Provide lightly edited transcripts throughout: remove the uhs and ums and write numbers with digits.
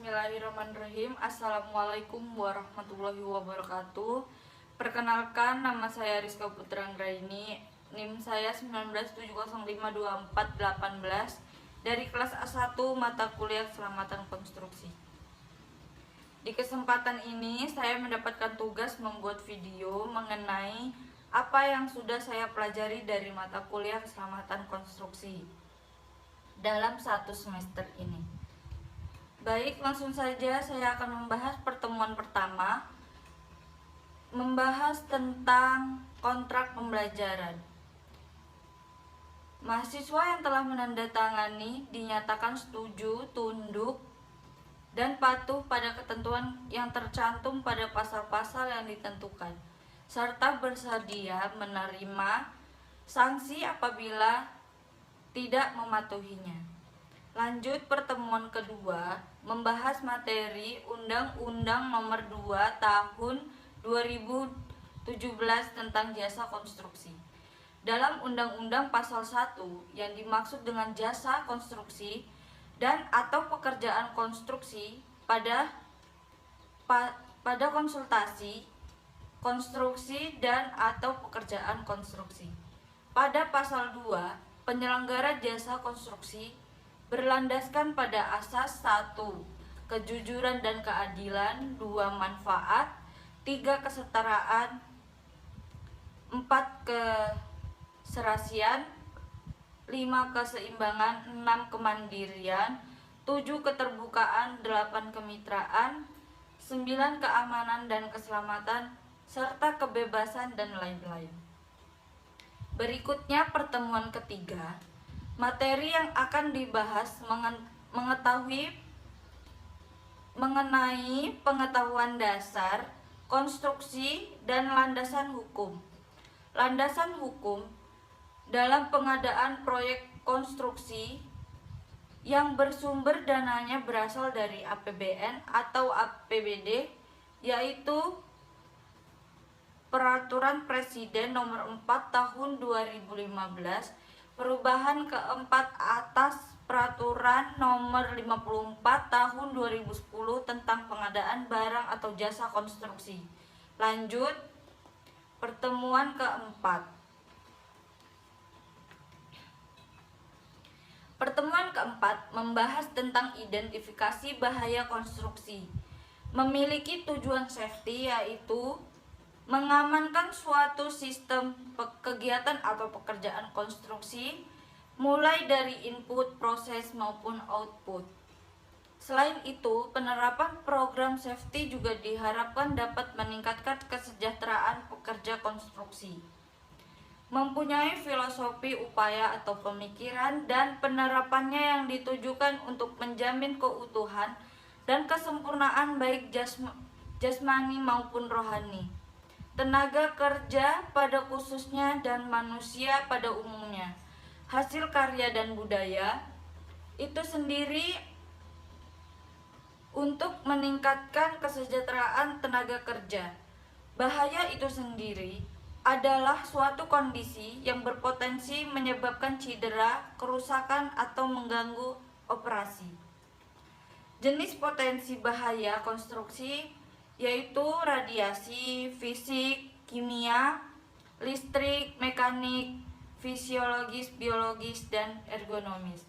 Bismillahirrahmanirrahim. Assalamualaikum warahmatullahi wabarakatuh. Perkenalkan, nama saya Rizka Putra Anggraini. NIM saya 1970524818 dari kelas A1 mata kuliah Keselamatan Konstruksi. Di kesempatan ini saya mendapatkan tugas membuat video mengenai apa yang sudah saya pelajari dari mata kuliah Keselamatan Konstruksi dalam satu semester ini. Baik, langsung saja saya akan membahas pertemuan pertama, membahas tentang kontrak pembelajaran. Mahasiswa yang telah menandatangani dinyatakan setuju, tunduk, dan patuh pada ketentuan yang tercantum pada pasal-pasal yang ditentukan, serta bersedia menerima sanksi apabila tidak mematuhinya. Lanjut, pertemuan kedua membahas materi Undang-Undang Nomor 2 Tahun 2017 tentang jasa konstruksi. Dalam Undang-Undang Pasal 1 yang dimaksud dengan jasa konstruksi dan atau pekerjaan konstruksi pada konsultasi, konstruksi dan atau pekerjaan konstruksi. Pada pasal 2, penyelenggara jasa konstruksi berlandaskan pada asas 1. Kejujuran dan keadilan, 2. Manfaat, 3. Kesetaraan, 4. Keserasian, 5. Keseimbangan, 6. Kemandirian, 7. Keterbukaan, 8. Kemitraan, 9. Keamanan dan keselamatan, serta kebebasan dan lain-lain. Berikutnya pertemuan ketiga. Materi yang akan dibahas mengenai pengetahuan dasar, konstruksi, dan landasan hukum. Landasan hukum dalam pengadaan proyek konstruksi yang bersumber dananya berasal dari APBN atau APBD, yaitu Peraturan Presiden Nomor 4 Tahun 2015, perubahan keempat atas Peraturan Nomor 54 Tahun 2010 tentang pengadaan barang atau jasa konstruksi. Lanjut, pertemuan keempat. Pertemuan keempat membahas tentang identifikasi bahaya konstruksi. Memiliki tujuan safety, yaitu mengamankan suatu sistem kegiatan atau pekerjaan konstruksi, mulai dari input, proses, maupun output. Selain itu, penerapan program safety juga diharapkan dapat meningkatkan kesejahteraan pekerja konstruksi. Mempunyai filosofi upaya atau pemikiran dan penerapannya yang ditujukan untuk menjamin keutuhan dan kesempurnaan baik jasmani maupun rohani, tenaga kerja pada khususnya dan manusia pada umumnya, hasil karya dan budaya itu sendiri untuk meningkatkan kesejahteraan tenaga kerja. Bahaya itu sendiri adalah suatu kondisi yang berpotensi menyebabkan cedera, kerusakan, atau mengganggu operasi. Jenis potensi bahaya konstruksi yaitu radiasi, fisik, kimia, listrik, mekanik, fisiologis, biologis, dan ergonomis.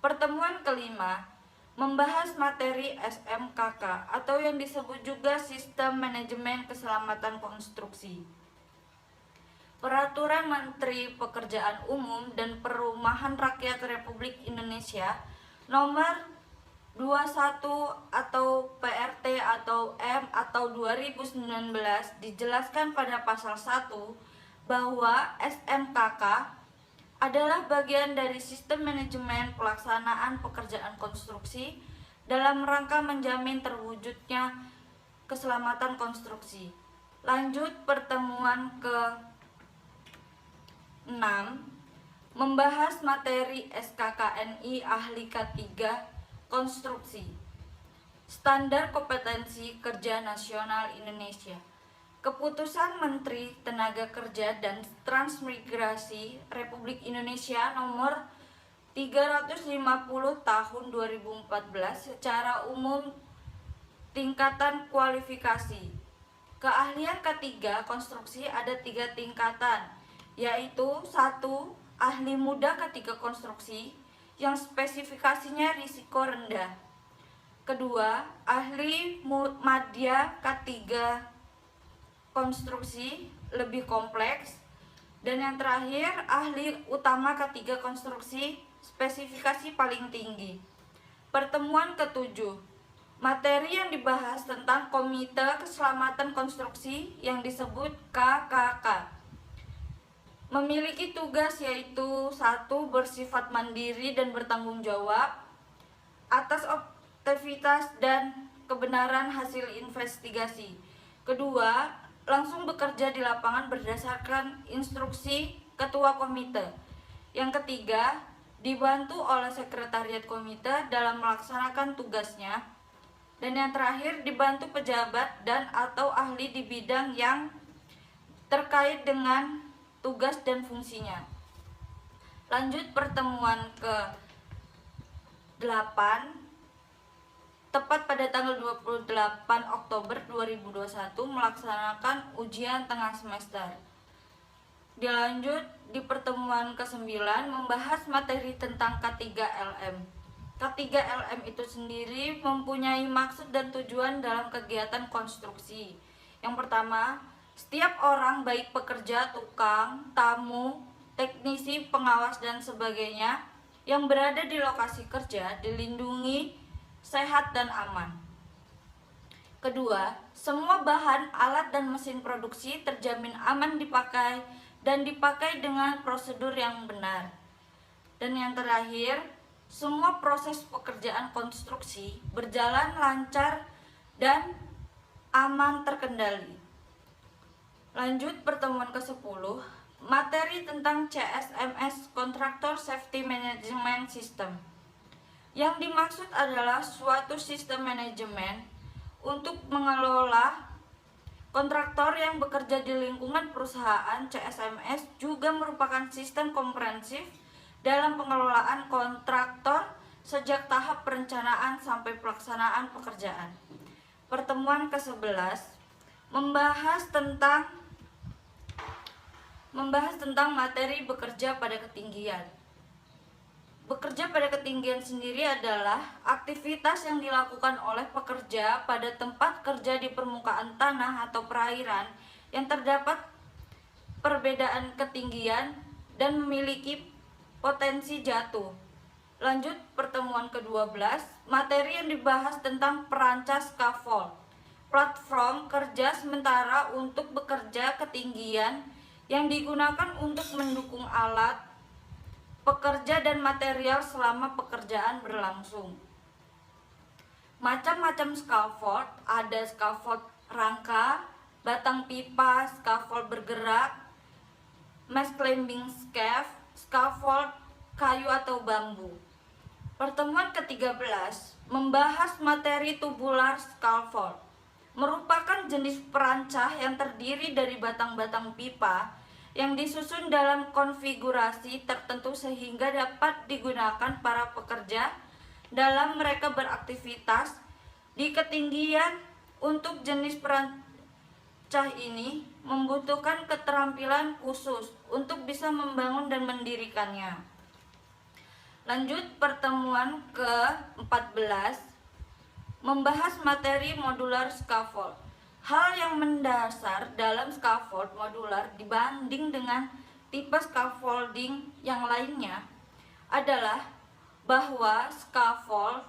Pertemuan kelima membahas materi SMKK atau yang disebut juga Sistem Manajemen Keselamatan Konstruksi. Peraturan Menteri Pekerjaan Umum dan Perumahan Rakyat Republik Indonesia Nomor 21 atau PRT atau M atau 2019 dijelaskan pada pasal 1 bahwa SMKK adalah bagian dari sistem manajemen pelaksanaan pekerjaan konstruksi dalam rangka menjamin terwujudnya keselamatan konstruksi. Lanjut, pertemuan ke-6 membahas materi SKKNI Ahli K3 Konstruksi, Standar Kompetensi Kerja Nasional Indonesia. Keputusan Menteri Tenaga Kerja dan Transmigrasi Republik Indonesia Nomor 350 tahun 2014 secara umum tingkatan kualifikasi. Keahlian ketiga konstruksi ada 3 tingkatan, yaitu 1. Ahli muda ketiga konstruksi yang spesifikasinya risiko rendah. Kedua, ahli madya ketiga konstruksi lebih kompleks. Dan yang terakhir, ahli utama ketiga konstruksi spesifikasi paling tinggi. Pertemuan ketujuh, materi yang dibahas tentang Komite Keselamatan Konstruksi yang disebut KKK. Memiliki tugas yaitu 1. Bersifat mandiri dan bertanggung jawab atas aktivitas dan kebenaran hasil investigasi. Kedua, langsung bekerja di lapangan berdasarkan instruksi ketua komite. Yang ketiga, dibantu oleh sekretariat komite dalam melaksanakan tugasnya. Dan yang terakhir, dibantu pejabat dan atau ahli di bidang yang terkait dengan tugas dan fungsinya. Lanjut pertemuan ke-8, tepat pada tanggal 28 Oktober 2021 melaksanakan ujian tengah semester. Dilanjut di pertemuan ke-9 membahas materi tentang K3LM. K3LM itu sendiri mempunyai maksud dan tujuan dalam kegiatan konstruksi. Yang pertama, setiap orang baik pekerja, tukang, tamu, teknisi, pengawas dan sebagainya yang berada di lokasi kerja dilindungi, sehat dan aman. Kedua, semua bahan, alat dan mesin produksi terjamin aman dipakai dan dipakai dengan prosedur yang benar. Dan yang terakhir, semua proses pekerjaan konstruksi berjalan lancar dan aman terkendali. Lanjut pertemuan ke-10, materi tentang CSMS Contractor Safety Management System. Yang dimaksud adalah suatu sistem manajemen untuk mengelola kontraktor yang bekerja di lingkungan perusahaan. CSMS juga merupakan sistem komprehensif dalam pengelolaan kontraktor sejak tahap perencanaan sampai pelaksanaan pekerjaan. Pertemuan ke-11 membahas tentang materi bekerja pada ketinggian. Bekerja pada ketinggian sendiri adalah aktivitas yang dilakukan oleh pekerja pada tempat kerja di permukaan tanah atau perairan yang terdapat perbedaan ketinggian dan memiliki potensi jatuh. Lanjut pertemuan ke-12, materi yang dibahas tentang perancas scaffold, platform kerja sementara untuk bekerja ketinggian yang digunakan untuk mendukung alat, pekerja dan material selama pekerjaan berlangsung. Macam-macam scaffold, ada scaffold rangka, batang pipa, scaffold bergerak, mast climbing scaff, scaffold kayu atau bambu. Pertemuan ke-13 membahas materi tubular scaffold. Merupakan jenis perancah yang terdiri dari batang-batang pipa yang disusun dalam konfigurasi tertentu sehingga dapat digunakan para pekerja dalam mereka beraktivitas di ketinggian. Untuk jenis perancah ini membutuhkan keterampilan khusus untuk bisa membangun dan mendirikannya. Lanjut pertemuan ke-14 membahas materi modular scaffold. Hal yang mendasar dalam scaffold modular dibanding dengan tipe scaffolding yang lainnya adalah bahwa scaffold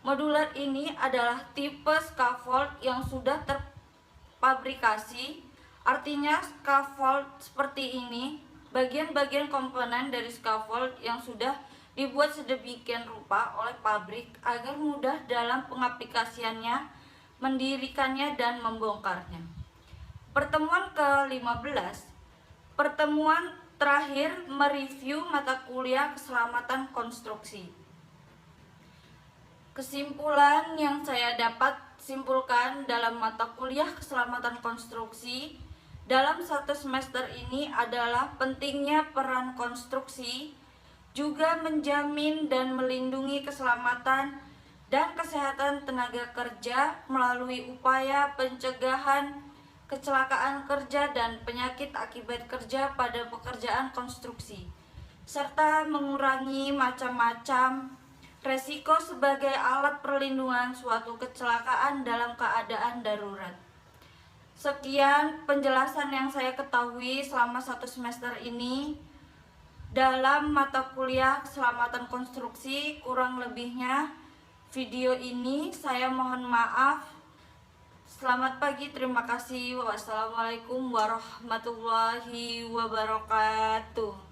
modular ini adalah tipe scaffold yang sudah terfabrikasi. Artinya scaffold seperti ini, bagian-bagian komponen dari scaffold yang sudah dibuat sedemikian rupa oleh pabrik agar mudah dalam pengaplikasiannya, mendirikannya dan membongkarnya. Pertemuan ke-15, pertemuan terakhir mereview mata kuliah keselamatan konstruksi. Kesimpulan yang saya dapat simpulkan dalam mata kuliah keselamatan konstruksi dalam satu semester ini adalah pentingnya peran konstruksi juga menjamin dan melindungi keselamatan dan kesehatan tenaga kerja melalui upaya pencegahan kecelakaan kerja dan penyakit akibat kerja pada pekerjaan konstruksi, serta mengurangi macam-macam resiko sebagai alat perlindungan suatu kecelakaan dalam keadaan darurat. Sekian penjelasan yang saya ketahui selama 1 semester ini dalam mata kuliah keselamatan konstruksi. Kurang lebihnya video ini saya mohon maaf. Selamat pagi, terima kasih. Wassalamualaikum warahmatullahi wabarakatuh.